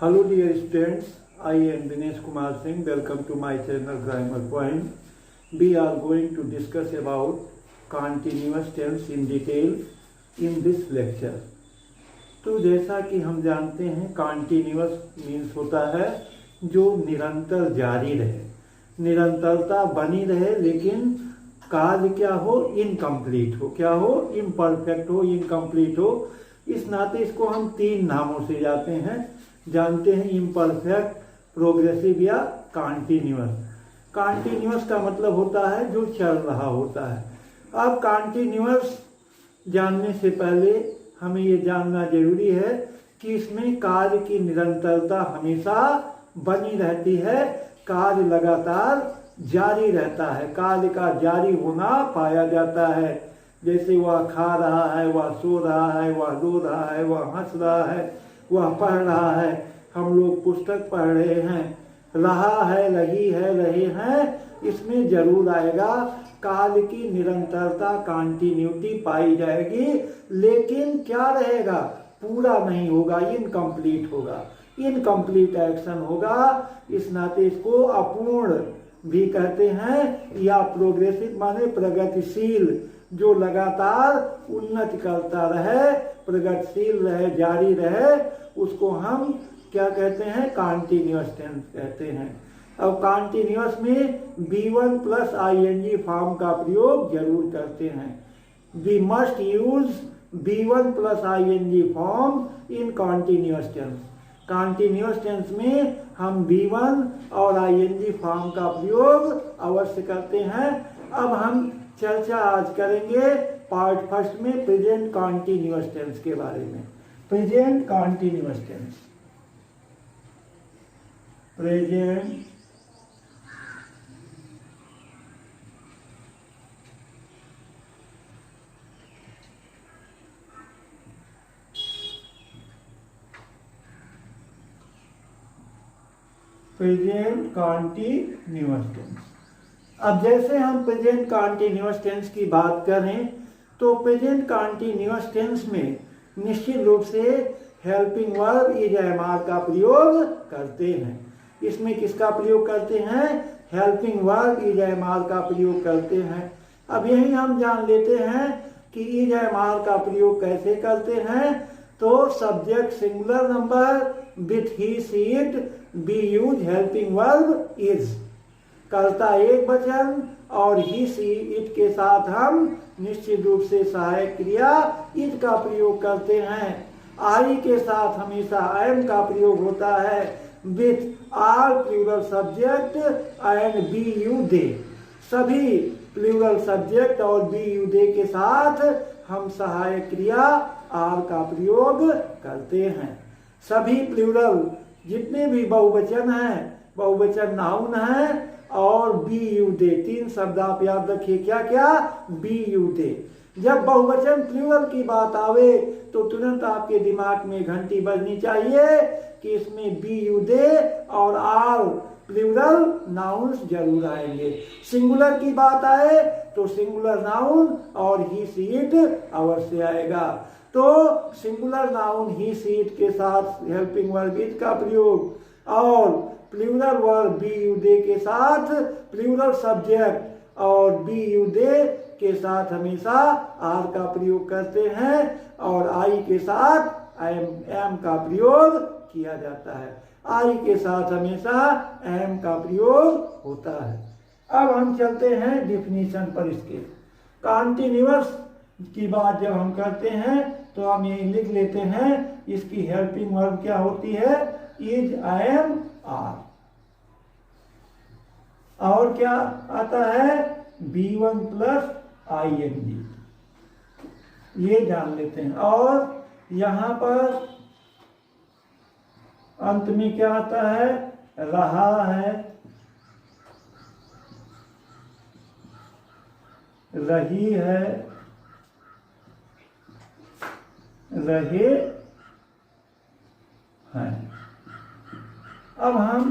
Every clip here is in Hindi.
Hello dear students, I am Dinesh Kumar Singh. Welcome to my channel Grammar Point. We are going to discuss about continuous tense in detail in this lecture. तो जैसा कि हम जानते हैं continuous मीन्स होता है जो निरंतर जारी रहे, निरंतरता बनी रहे, लेकिन कार्य क्या हो, इनकम्प्लीट हो, क्या हो, इम्परफेक्ट हो, इनकम्प्लीट हो। इस नाते इसको हम तीन नामों से जानते हैं, इम्परफेक्ट, प्रोग्रेसिव या कॉन्टिन्यूअस। कॉन्टिन्यूअस का मतलब होता है जो चल रहा होता है। अब कॉन्टिन्यूअस जानने से पहले हमें ये जानना जरूरी है कि इसमें कार्य की निरंतरता हमेशा बनी रहती है, कार्य लगातार जारी रहता है, कार्य का जारी होना पाया जाता है। जैसे वह खा रहा है, वह सो रहा है, वह रो रहा है, वह हंस रहा है, वह पढ़ रहा है, हम लोग पुस्तक पढ़ रहे हैं, रहा है, लगी है, रहे हैं, इसमें जरूर आएगा कार्य की निरंतरता, कॉन्टिन्यूटी पाई जाएगी, लेकिन क्या रहेगा, पूरा नहीं होगा, इनकम्प्लीट होगा, इनकम्प्लीट एक्शन होगा। इस नाते इसको अपूर्ण भी कहते हैं या प्रोग्रेसिव माने प्रगतिशील, जो लगातार उन्नति करता रहे, प्रगतिशील रहे, जारी रहे, उसको हम क्या कहते हैं, कॉन्टिन्यूअस टेंस कहते हैं। अब कॉन्टिन्यूअस में B1 प्लस ing फॉर्म का प्रयोग जरूर करते हैं। We must use B1 plus ing form in continuous tense. Continuous tense में हम B1 और ing फॉर्म का प्रयोग अवश्य करते हैं। अब हम चर्चा आज करेंगे पार्ट फर्स्ट में प्रेजेंट कॉन्टिन्यूअस टेंस के बारे में। Present continuous tense, present present continuous tense. अब जैसे हम प्रेजेंट कॉन्टिन्यूअस टेंस की बात करें तो प्रेजेंट कॉन्टिन्यूअस टेंस में निश्चित रूप से हेल्पिंग वर्ब इज एम का प्रयोग करते हैं। इसमें किसका प्रयोग करते हैं, हेल्पिंग वर्ब इज एम का प्रयोग करते हैं। अब यही हम जान लेते हैं कि इज एम का प्रयोग कैसे करते हैं। तो subject singular number with he she it be use helping verb is, कर्ता एक वचन और ही सी इट के साथ हम निश्चित रूप से सहायक क्रिया इट का प्रयोग करते हैं। आई के साथ हमेशा एम का प्रयोग होता है with all plural subject and we you they. सभी प्लूरल सब्जेक्ट और बी यू दे के साथ हम सहायक क्रिया आर का प्रयोग करते हैं। सभी प्लूरल जितने भी बहुवचन हैं, बहुवचन नाउन है और बी यू दे, तीन शब्द आप याद रखिए, क्या क्या, बी यू दे। जब बहुवचन प्लूरल की बात आवे तो तुरंत आपके दिमाग में घंटी बजनी चाहिए कि इसमें बी यू दे और आर प्लूरल नाउन्स जरूर आएंगे। सिंगुलर की बात आए तो सिंगुलर नाउन और ही सी इट अवश्य आएगा। तो singular noun he she it के साथ हेल्पिंग वर्ब इज का प्रयोग और plural verb we you they के साथ प्लूरल सब्जेक्ट और बी यू दे के साथ हमेशा आर का प्रयोग करते हैं और आई के साथ एम का प्रयोग किया जाता है। आई के साथ हमेशा एम का प्रयोग होता है। अब हम चलते हैं डिफिनीशन पर इसके। कॉन्टिन्यूअस की बात जब हम करते हैं तो हम ये लिख लेते हैं, इसकी हेल्पिंग वर्ब क्या होती है, इज, एम, आर। और क्या आता है, B1 प्लस ing, ये जान लेते हैं। और यहां पर अंत में क्या आता है, रहा है, रही है, रहे हैं। अब हम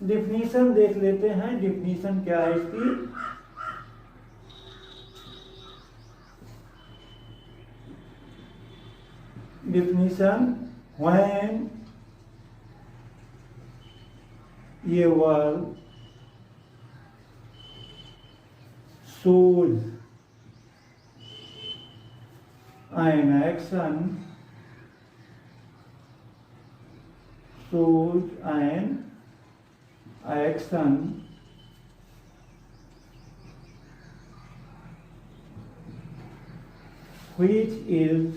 डिफिनीशन देख लेते हैं, डिफिनीशन क्या है इसकी। definition when ये verb shows an action, shows an action which is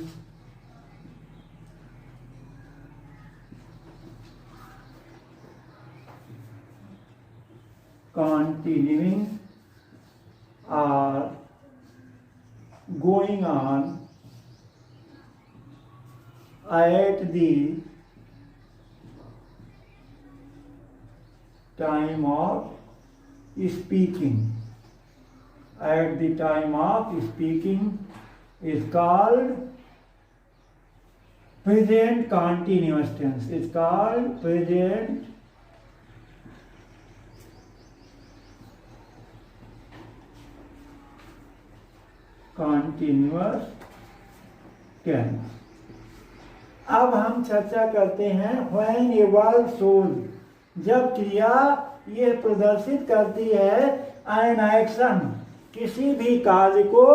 continuing or going on at the time of speaking. At the time of speaking is called present continuous tense. It's called present continuous tense. अब हम चर्चा करते हैं when a verb shows, जब क्रिया ये प्रदर्शित करती है an action, किसी भी कार्य को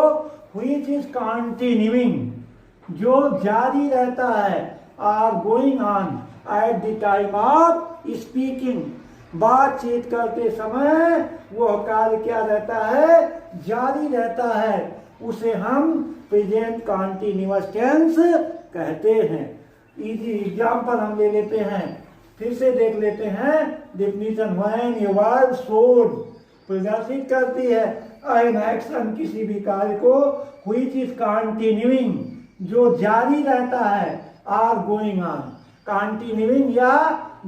which is continuing, जो जारी रहता है or going on at the time of speaking, बातचीत करते समय वह कार्य क्या रहता है, जारी रहता है, उसे हम प्रेजेंट कॉन्टिन्यूअस टेंस कहते हैं। इजी एग्जाम्पल हम ले लेते हैं, फिर से देख लेते हैं definition. When a verb showed, प्रदर्शित करती है एन एक्शन, किसी भी कार्य को, व्हिच इज कंटिन्यूइंग, जो जारी रहता है, आर गोइंग ऑन, कंटिन्यूइंग या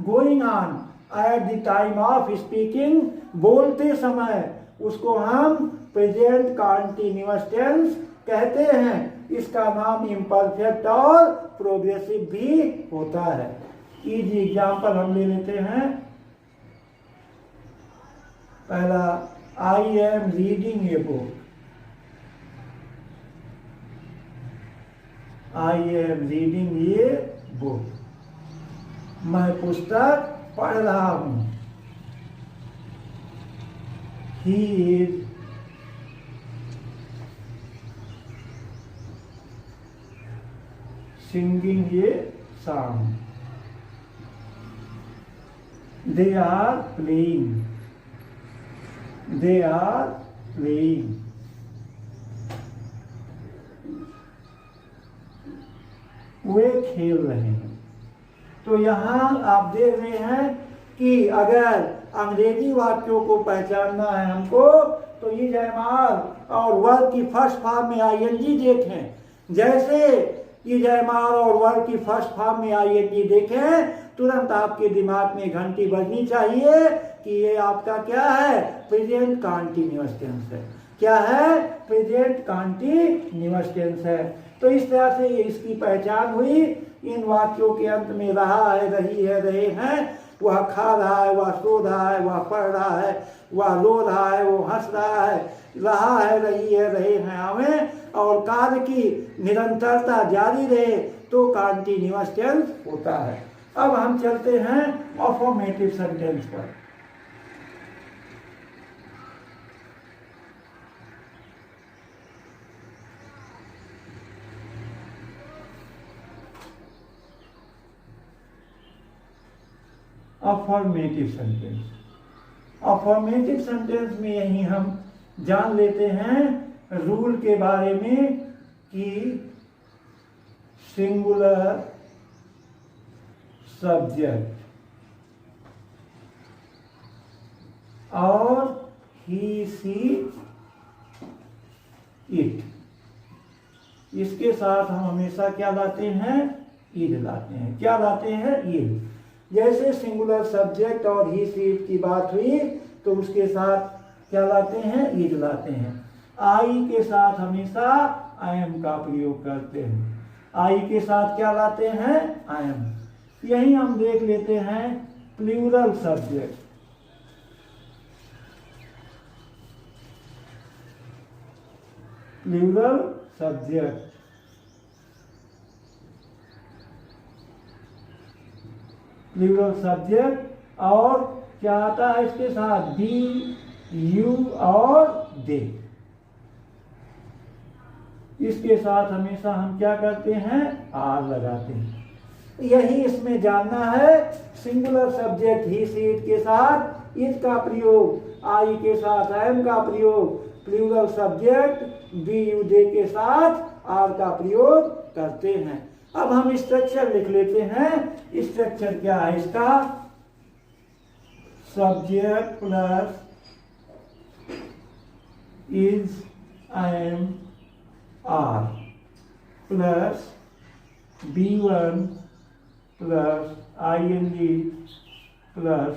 going on at the time of speaking, बोलते समय, उसको हम प्रेजेंट कंटिन्यूअस टेंस कहते हैं। इसका नाम इम्परफेक्ट और प्रोग्रेसिव भी होता है। इजी एग्जाम्पल हम ले लेते हैं। पहला, I am reading a book, I am reading a book, मैं पुस्तक पढ़ रहा हूं। He is singing a song, they are playing, they are playing, वे खेल रहे हैं। तो यहाँ आप देख रहे हैं कि अगर अंग्रेजी वाक्यों को पहचानना है हमको, तो ये जयमाल और वर्ब की फर्स्ट फॉर्म में आईएनजी देखें। जैसे ये जयमाल और वर्ब की फर्स्ट फॉर्म में आईएनजी देखें, तुरंत आपके दिमाग में घंटी बजनी चाहिए कि ये आपका क्या है, प्रेजेंट कंटीन्यूअस टेंस है। क्या है, प्रेजेंट कंटीन्यूअस टेंस है। तो इस तरह से इसकी पहचान हुई। इन वाक्यों के अंत में रहा है, रही है, रहे हैं, वह खा रहा है, वह सो रहा है, वह पढ़ रहा है, वह रो रहा है, वो हंस रहा है, रहा है, रही है, रहे हैं, हमें, और कार्य की निरंतरता जारी रहे तो कंटीन्यूअस टेंस होता है। अब हम चलते हैं अफर्मेटिव सेंटेंस पर। अफर्मेटिव सेंटेंस, अफर्मेटिव सेंटेंस में यही हम जान लेते हैं रूल के बारे में कि सिंगुलर सब्जेक्ट और ही, सी, इट, इसके साथ हम हमेशा क्या लाते हैं, इड लाते हैं। क्या लाते हैं, इड। जैसे सिंगुलर सब्जेक्ट और ही, सी, इट की बात हुई तो उसके साथ क्या लाते हैं, इड लाते हैं। आई के साथ हमेशा आई एम का प्रयोग करते हैं। आई के साथ क्या लाते हैं, आई एम। यही हम देख लेते हैं plural subject. Plural subject, plural subject और क्या आता है इसके साथ? बी, यू और दे। इसके साथ हमेशा हम क्या करते हैं? आर लगाते हैं। यही इसमें जानना है। सिंगुलर सब्जेक्ट ही से इट के साथ इट का प्रयोग, आई के साथ एम का प्रयोग, plural subject we you they के साथ आर का प्रयोग करते हैं। अब हम स्ट्रक्चर लिख लेते हैं। स्ट्रक्चर क्या है इसका? Subject plus is, am, are plus B1 plus ing plus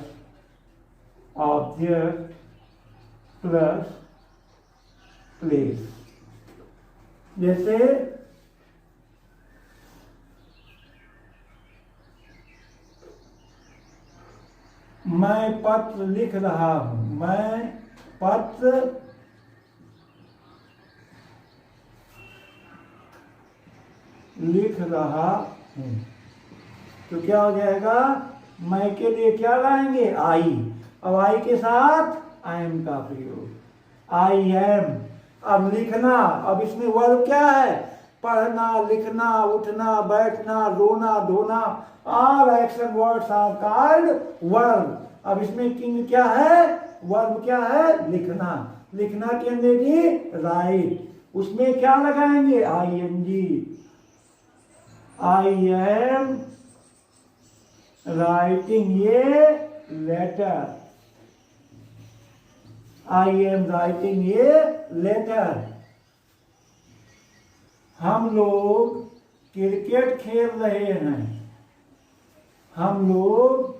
object plus place. जैसे मैं पत्र लिख रहा हूं, मैं पत्र लिख रहा हूं, तो क्या हो जाएगा? मैं के लिए क्या लाएंगे? आई। अब आई के साथ आई एम का प्रयोग, आई एम। अब लिखना, अब इसमें वर्ब क्या है? पढ़ना, लिखना, उठना, बैठना, रोना, धोना, all action words are called verb. अब इसमें किंग क्या है? वर्ब क्या है? लिखना। लिखना के अंदर जी राइट, उसमें क्या लगाएंगे? I N G. I am writing a letter, I am writing a letter. हम लोग क्रिकेट खेल रहे हैं, हम लोग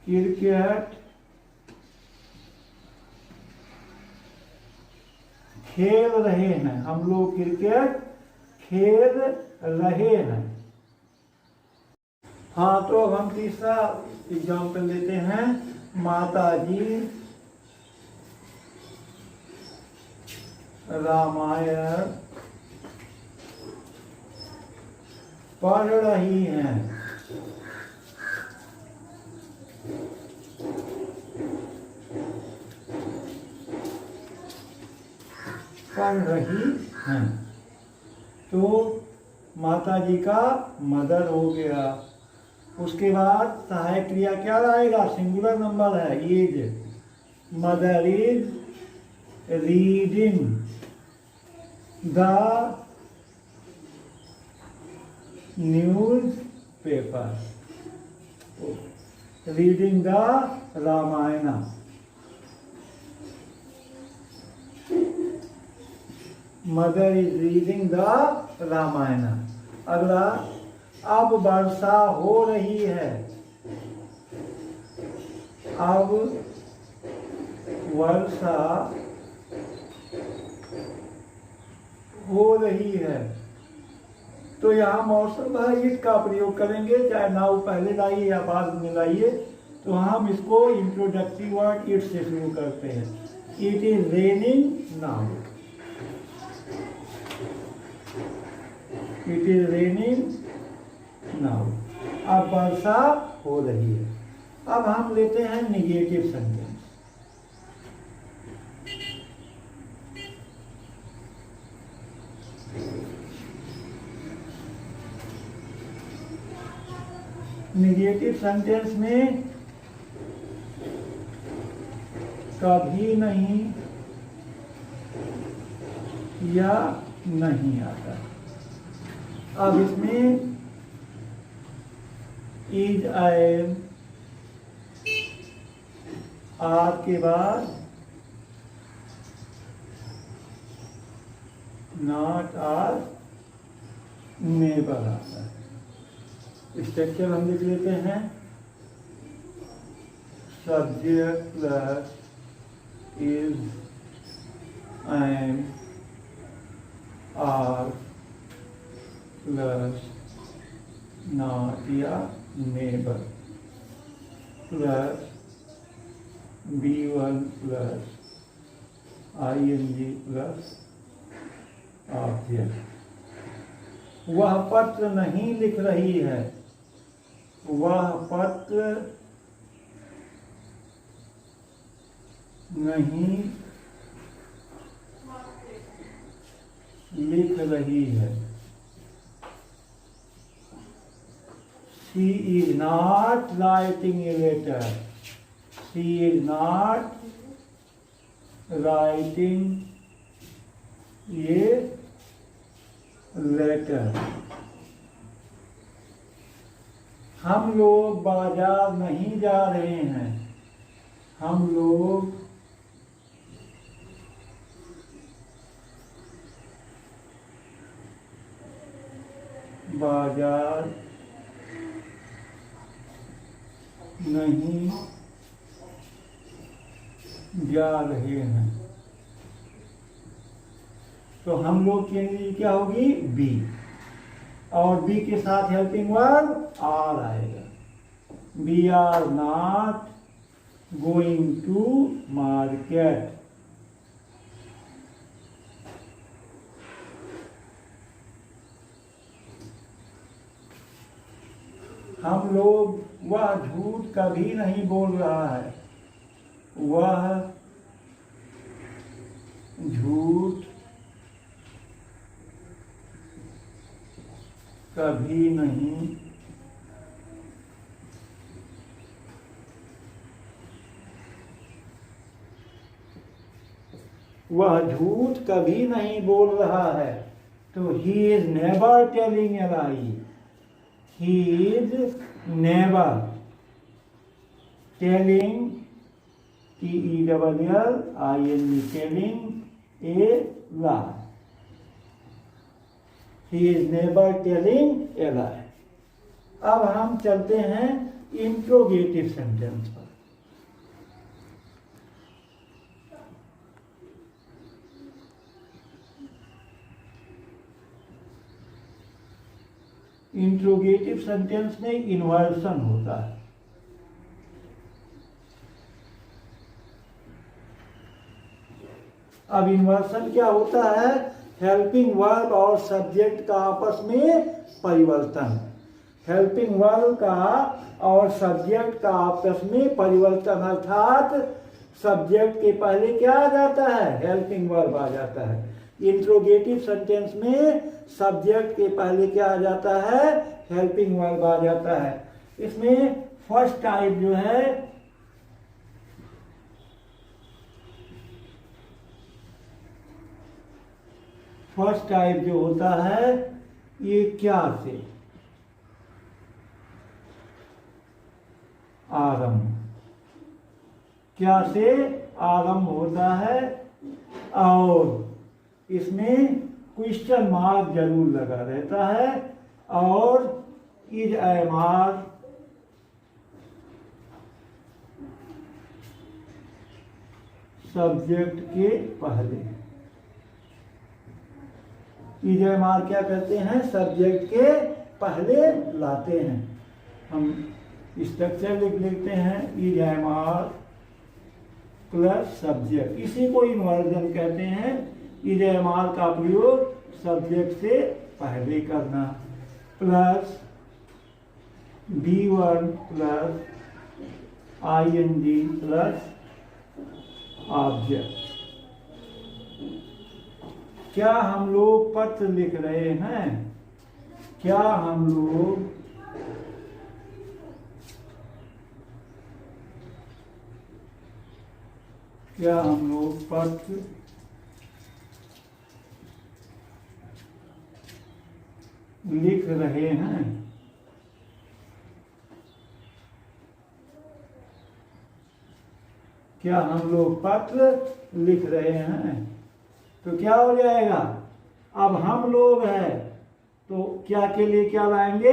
क्रिकेट खेल रहे हैं, हम लोग क्रिकेट खेल रहे हैं। हाँ, तो अब हम तीसरा एग्जाम्पल लेते हैं। माता जी रामायण पढ़ रही हैं, पढ़ रही हैं। तो माता जी का मदर हो गया। उसके बाद सहायक क्रिया क्या आएगा? सिंगुलर नंबर है, is. Mother is reading the newspaper, reading the Ramayana. Mother is reading the Ramayana. अगला, अब वर्षा हो रही है, अब वर्षा हो रही है। तो यहाँ मौसम इट का प्रयोग करेंगे, चाहे नाउ पहले लाइए या बाद में लाइए। तो हम इसको इंट्रोडक्टरी वर्ड इट से शुरू करते हैं। It is raining now, it is raining now. अब वर्षा हो रही है। अब हम लेते हैं निगेटिव सेंटेंस। निगेटिव सेंटेंस में कभी नहीं या नहीं आता। अब इसमें इज, एम, आर के बाद नॉट, आर, नेबर आता है। स्ट्रक्चर हम लिख लेते हैं। Subject plus is, am, are plus not या नेबर plus B1 plus ing plus object. वह पत्र नहीं लिख रही है, वह पत्र नहीं लिख रही है। She is not writing a letter. She is not writing a letter. हम लोग बाजार नहीं जा रहे हैं। हम लोग बाजार नहीं जा रहे हैं। तो हम लोग के लिए क्या होगी? बी, और बी के साथ हेल्पिंग वर्ब आर आएगा। We are not going to market. हम लोग, वह झूठ कभी नहीं बोल रहा है। वह झूठ कभी नहीं बोल रहा है। तो he is never telling a lie. He is never telling, T-E-L-L-I-N-G, telling a lie. He is never telling a lie. अब हम चलते हैं इंट्रोगेटिव सेंटेंस पर। इंट्रोगेटिव सेंटेंस में इन्वर्सन होता है। अब इन्वर्सन क्या होता है? हेल्पिंग वर्ब और सब्जेक्ट का आपस में परिवर्तन। हेल्पिंग वर्ब का और सब्जेक्ट का आपस में परिवर्तन, अर्थात सब्जेक्ट के पहले क्या आ जाता है? हेल्पिंग वर्ब आ जाता है। इंट्रोगेटिव सेंटेंस में सब्जेक्ट के पहले क्या आ जाता है? हेल्पिंग वर्ब आ जाता है। इसमें फर्स्ट टाइप जो है जो होता है, ये क्या से आरंभ, क्या से आरंभ होता है, और इसमें क्वेश्चन मार्क जरूर लगा रहता है, और इज एम आर सब्जेक्ट के पहले। इज एम आर क्या कहते हैं? सब्जेक्ट के पहले लाते हैं। हम स्ट्रक्चर लिखते हैं, is am are plus subject. इसी को इन्वर्जन कहते हैं। इज एम आर का प्रयोग सब्जेक्ट से पहले करना, plus B1 plus ING plus object. क्या हम लोग पत्र लिख रहे हैं? क्या हम लोग पत्र लिख रहे हैं? क्या हम लोग पत्र लिख रहे हैं? तो क्या हो जाएगा? अब हम लोग हैं तो क्या के लिए क्या लाएंगे?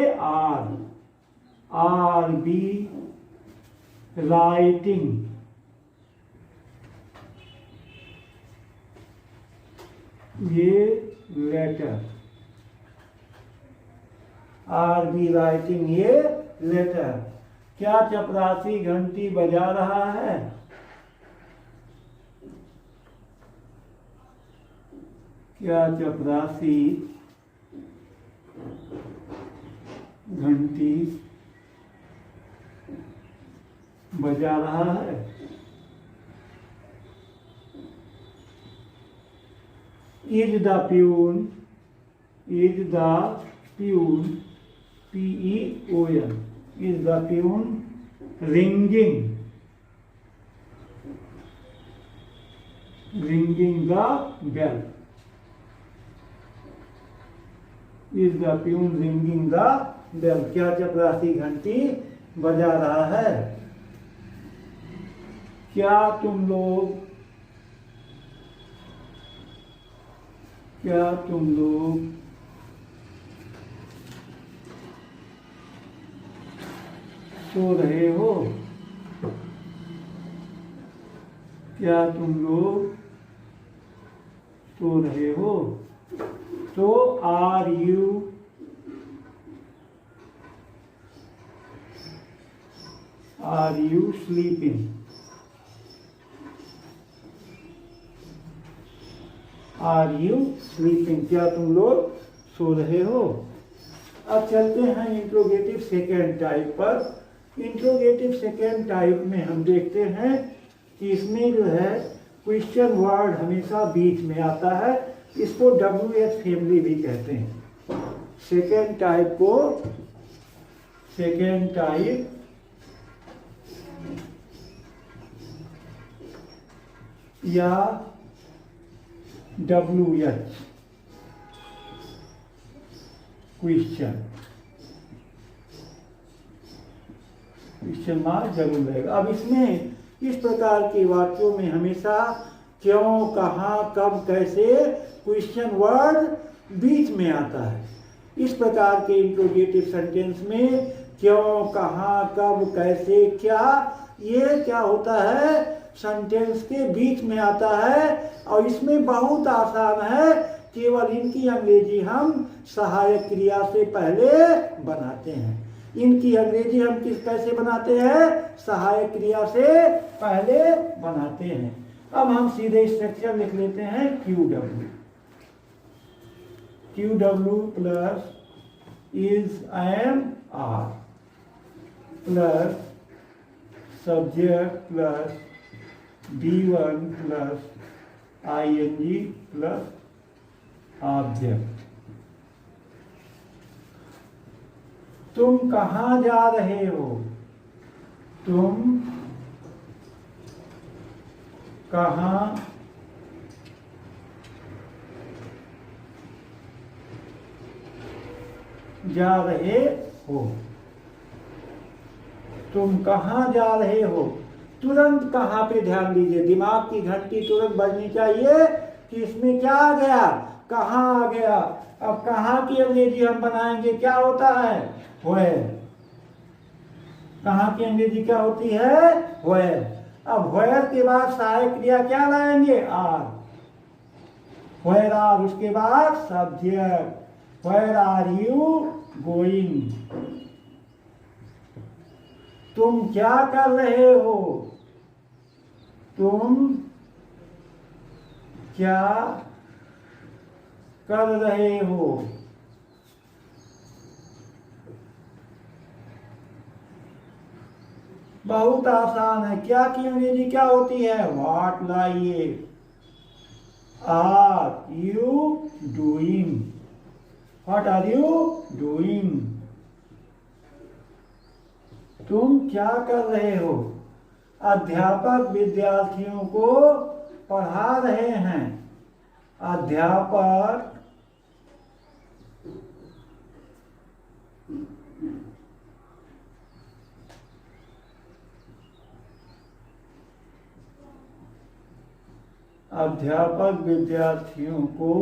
आर बी राइटिंग, ये लेटर। आर बी राइटिंग ये लेटर। क्या चपरासी घंटी बजा रहा है? क्या चपरासी घंटी बजा रहा है? Is the peon, P-E-O-N, is the peon ringing the bell? Is the peon ringing the bell? क्या चपरासी घंटी बजा रहा है? क्या तुम लोग सो रहे हो? क्या तुम लोग सो रहे हो? तो are you sleeping? Are you sleeping? क्या तुम लोग सो रहे हो? अब चलते हैं इंट्रोगेटिव सेकेंड टाइप पर। इंट्रोगेटिव सेकेंड टाइप में हम देखते हैं कि इसमें जो है क्वेश्चन वर्ड हमेशा बीच में आता है। इसको WH फैमिली भी कहते हैं। सेकेंड टाइप या WH क्वेश्चन मार्क जरूर रहेगा। अब इसमें इस प्रकार के वाक्यों में हमेशा क्यों, कहाँ, कब, कैसे क्वेश्चन वर्ड बीच में आता है। इस प्रकार के इंट्रोगेटिव सेंटेंस में क्यों, कहाँ, कब, कैसे, क्या, ये क्या होता है, सेंटेंस के बीच में आता है। और इसमें बहुत आसान है, केवल इनकी अंग्रेजी हम सहायक क्रिया से पहले बनाते हैं। इनकी अंग्रेजी हम कैसे बनाते हैं? सहायक क्रिया से पहले बनाते हैं। अब हम सीधे स्ट्रक्चर लिख लेते हैं। QW plus is, am, are plus subject plus B1 plus ING plus object. तुम कहाँ जा रहे हो? तुम कहाँ जा रहे हो? तुम कहाँ जा रहे हो? तुरंत कहाँ पे ध्यान दीजिए, दिमाग की घंटी तुरंत बजनी चाहिए कि इसमें क्या आ गया, कहाँ आ गया। अब कहाँ की अंग्रेजी हम बनाएंगे, क्या होता है? व्हेयर। कहाँ की अंग्रेजी क्या होती है? व्हेयर। अब व्हेयर के बाद सहायक क्रिया क्या लाएंगे? आर। व्हेयर आर, उसके बाद subject. Where are you going? तुम क्या कर रहे हो? तुम क्या कर रहे हो? बहुत आसान है। क्या की अंग्रेजी क्या होती है? व्हाट लाइए। Are you doing? What are you doing? तुम क्या कर रहे हो? अध्यापक विद्यार्थियों को पढ़ा रहे हैं। अध्यापक विद्यार्थियों को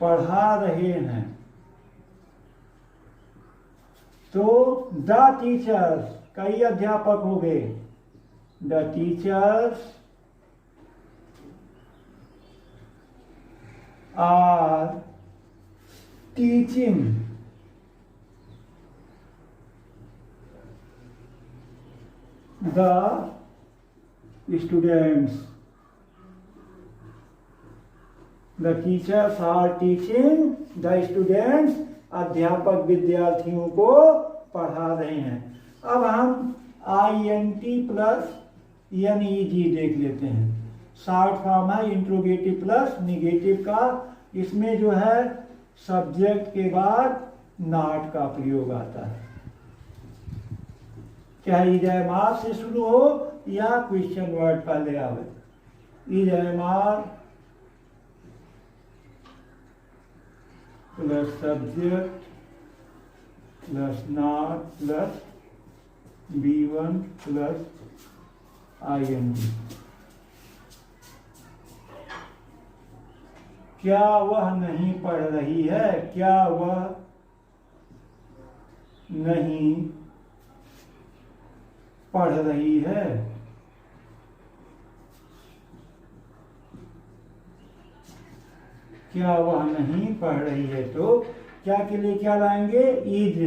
पढ़ा रहे हैं। तो द टीचर्स, कई अध्यापक हो गए। The teachers are teaching the students. The teachers are teaching the students, अध्यापक विद्यार्थियों को पढ़ा रहे हैं। अब हम INT प्लस NEG देख लेते हैं। शॉर्ट फॉर्म है इंट्रोगेटिव प्लस निगेटिव का। इसमें जो है सब्जेक्ट के बाद नॉट का प्रयोग आता है, चाहे इजयमार से शुरू हो या क्वेश्चन वर्ड पहले आवे। Is am are plus subject plus not plus B1 plus ING। क्या वह नहीं पढ़ रही है? क्या वह नहीं पढ़ रही है? क्या वह नहीं पढ़ रही है? तो क्या के लिए क्या लाएंगे? इज।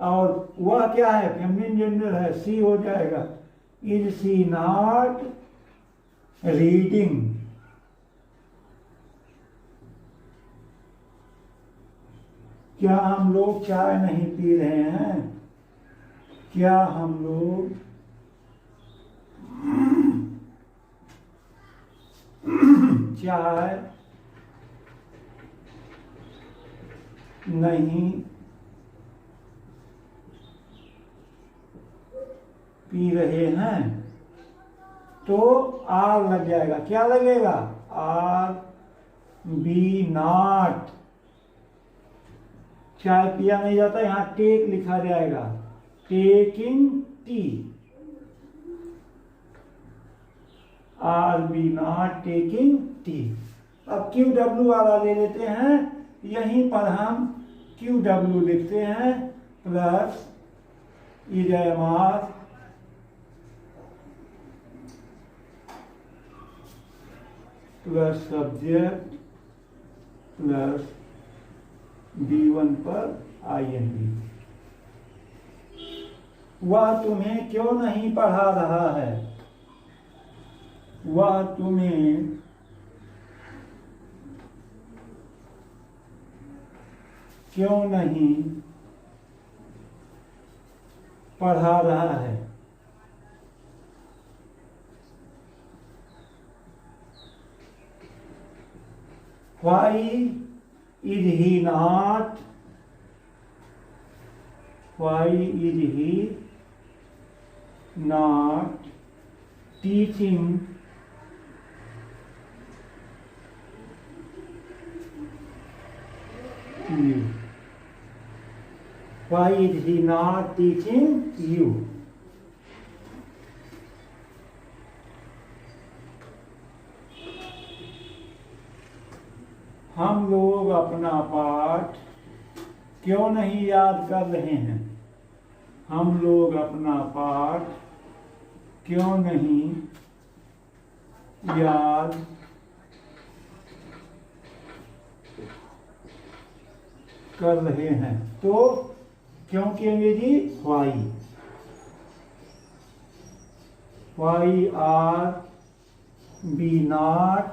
और वह क्या है? फेमिनिन जेंडर है, सी हो जाएगा। Is she not reading? क्या हम लोग चाय नहीं पी रहे हैं? क्या हम लोग चाय नहीं पी रहे हैं? तो आर लग जाएगा। क्या लगेगा? Are we not. चाय पिया नहीं जाता, यहां टेक लिखा जाएगा, taking tea. Are we not taking tea. अब क्यू डब्ल्यू वाला ले लेते हैं। यहीं पर हम क्यू डब्ल्यू लिखते हैं plus is am are plus subject plus B1 पर ING। वह तुम्हें क्यों नहीं पढ़ा रहा है? वह तुम्हें क्यों नहीं पढ़ा रहा है? Why is he not? Why is he not teaching you? Why is he not teaching you? हम लोग अपना पाठ क्यों नहीं याद कर रहे हैं? हम लोग अपना पाठ क्यों नहीं याद कर रहे हैं? तो क्यों कहेंगे जी? Why are we not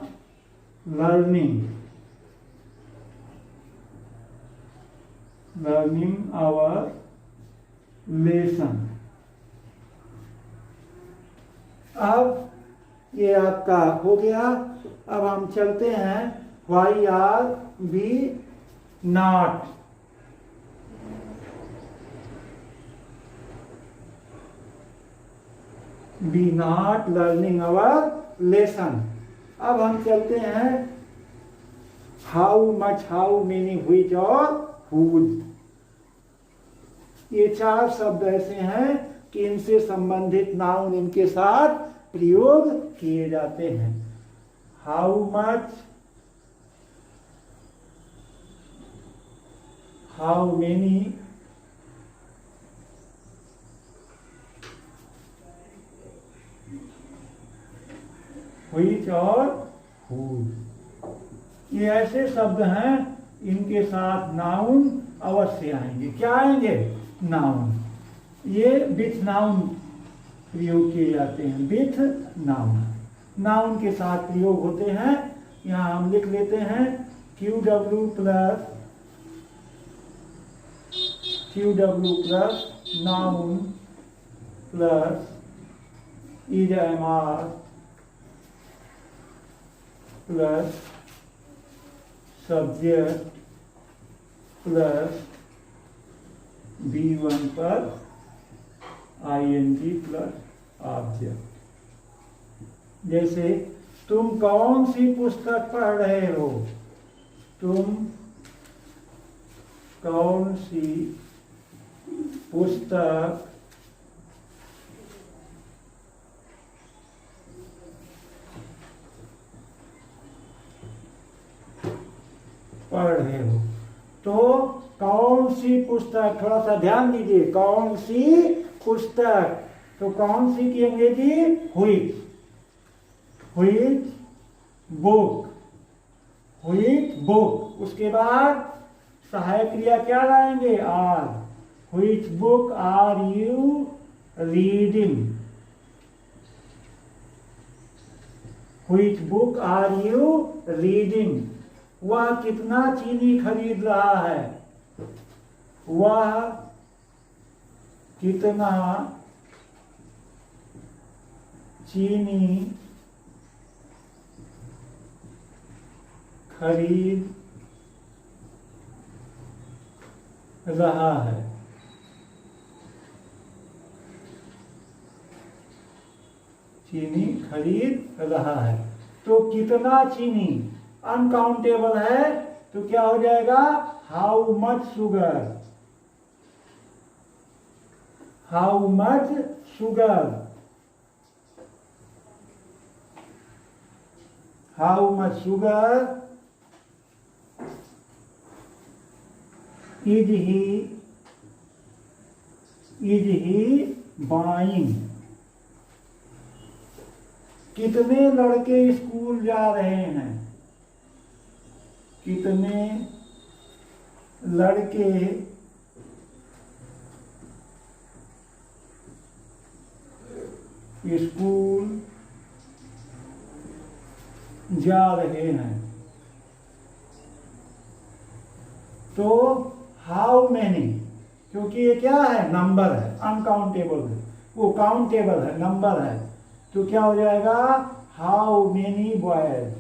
learning our lesson. अब ये आपका हो गया। अब हम चलते हैं why are we not. We not learning our lesson. अब हम चलते हैं how much, how many, which और हुज। ये चार शब्द ऐसे हैं कि इनसे संबंधित नाउन इनके साथ प्रयोग किए जाते हैं। How much, how many, which और हुज। ये ऐसे शब्द हैं, इनके साथ नाउन अवश्य आएंगे। क्या आएंगे? नाउन। ये विथ नाउन प्रयोग किए जाते हैं। विथ नाउन, नाउन के साथ प्रयोग होते हैं। यहाँ हम लिख लेते हैं Q W plus noun plus is am are plus subject plus B1 पर ING प्लस ऑब्जेक्ट। जैसे तुम कौन सी पुस्तक पढ़ रहे हो, तुम कौन सी पुस्तक पढ़ रहे हो। तो कौन सी पुस्तक, थोड़ा सा ध्यान दीजिए, कौन सी पुस्तक, तो कौन सी की अंग्रेजी which, which book, which book. उसके बाद सहायक क्रिया क्या लाएंगे, are. Which book are you reading, which book are you reading. वह कितना चीनी खरीद रहा है, वह कितना चीनी खरीद रहा है। चीनी खरीद रहा है। तो कितना चीनी अनकाउंटेबल है, तो क्या हो जाएगा, how much sugar, how much sugar, how much sugar is he buying. कितने लड़के स्कूल जा रहे हैं, कितने लड़के स्कूल जा रहे हैं। तो हाउ मैनी, क्योंकि ये क्या है, नंबर है, अनकाउंटेबल है, वो काउंटेबल है, नंबर है, तो क्या हो जाएगा, how many boys,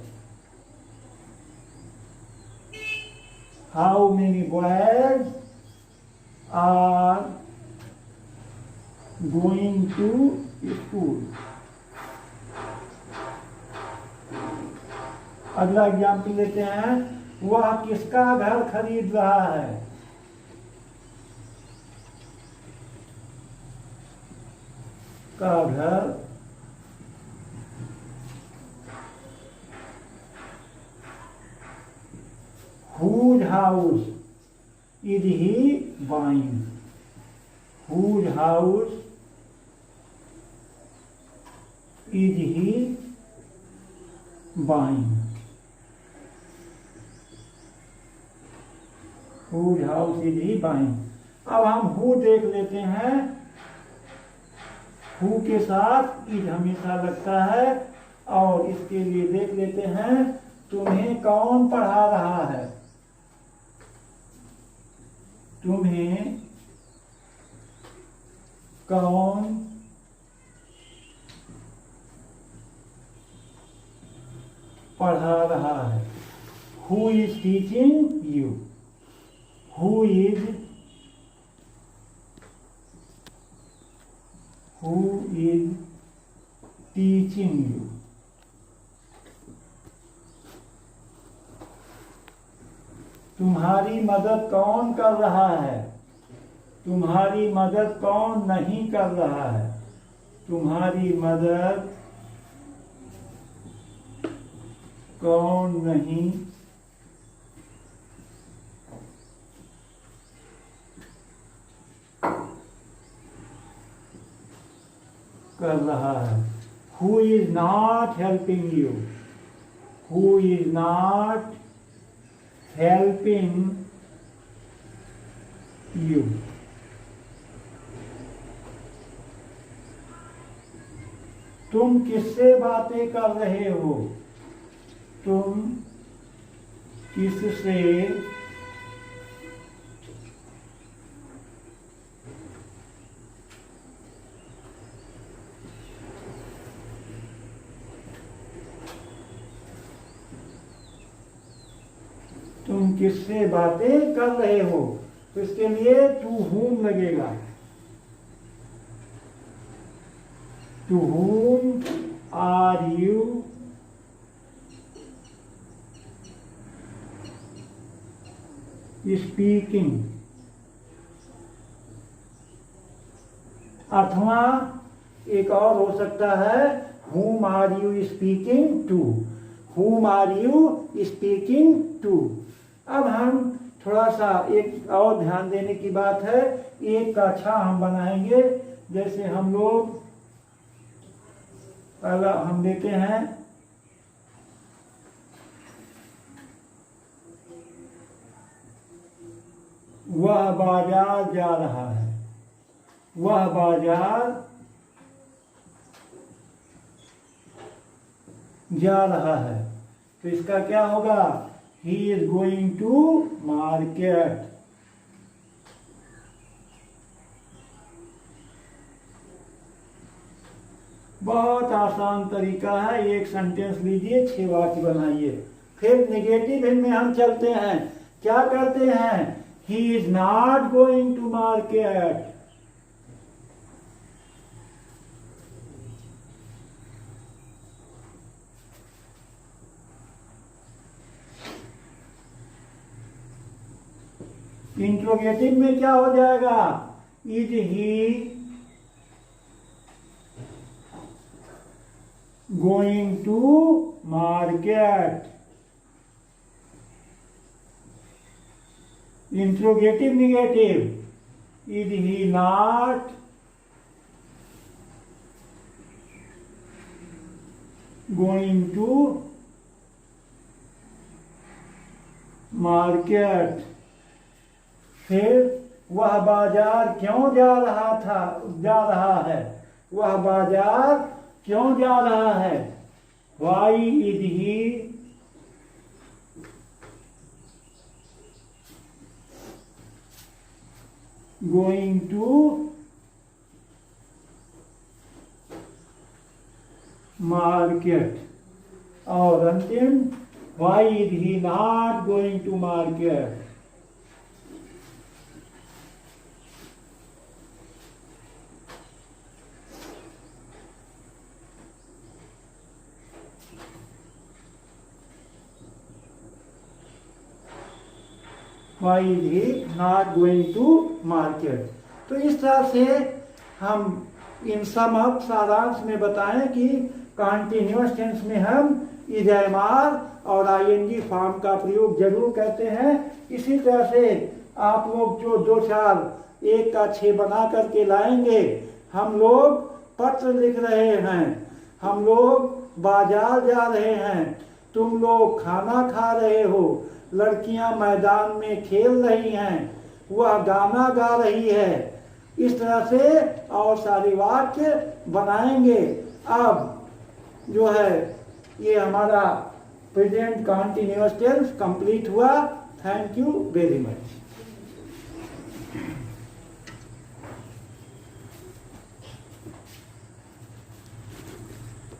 how many boys are going to school. अगला एग्जाम्पल लेते हैं, वह किसका घर खरीद रहा है, का घर whose house is he buying, whose house is he buying, whose house is he buying। अब हम who देख लेते हैं, who के साथ इज हमेशा लगता है, और इसके लिए देख लेते हैं, तुम्हें कौन पढ़ा रहा है, तुम्हें कौन पढ़ा रहा है, who is teaching you, who is teaching you. तुम्हारी मदद कौन कर रहा है, तुम्हारी मदद कौन नहीं कर रहा है, तुम्हारी मदद कौन नहीं कर रहा है। Who is not helping you, who is not helping you। तुम किससे बातें कर रहे हो, तुम किससे किससे बातें कर रहे हो, तो इसके लिए टू whom लगेगा। To whom are you speaking. अथवा एक और हो सकता है whom are you speaking to, whom are you speaking to। अब हम थोड़ा सा एक और ध्यान देने की बात है, एक का अच्छा हम बनाएंगे। जैसे हम लोग पहला हम लेते हैं वह बाजार जा रहा है, वह बाजार जा रहा है, तो इसका क्या होगा, he is going to market. बहुत आसान तरीका है, एक सेंटेंस लीजिए, 6 वाक्य बनाइए। फिर नेगेटिव में हम चलते हैं, क्या करते हैं, he is not going to market। Interrogative में क्या हो जाएगा, is he going to market. Interrogative negative, is he not going to market. फिर वह बाजार क्यों जा रहा है, वह बाजार क्यों जा रहा है, why is he going to market. और अंतिम, why is he not going to market. Why is he not going to market। तो इस तरह से हम इन सम अप सारांश में बताएं कि कॉन्टिन्यूअस टेंस में हम इज एम आर और आईएनजी फॉर्म का प्रयोग जरूर करते हैं। इसी तरह से आप लोग जो 2 4 1 का 6 बना करके लाएंगे। हम लोग पत्र लिख रहे हैं, हम लोग बाजार जा रहे हैं, तुम लोग खाना खा रहे हो, लड़कियां मैदान में खेल रही हैं, वह गाना गा रही है। इस तरह से और सारे वाक्य बनाएंगे। अब जो है ये हमारा प्रेजेंट कॉन्टिन्यूअस टेंस कंप्लीट हुआ। Thank you very much.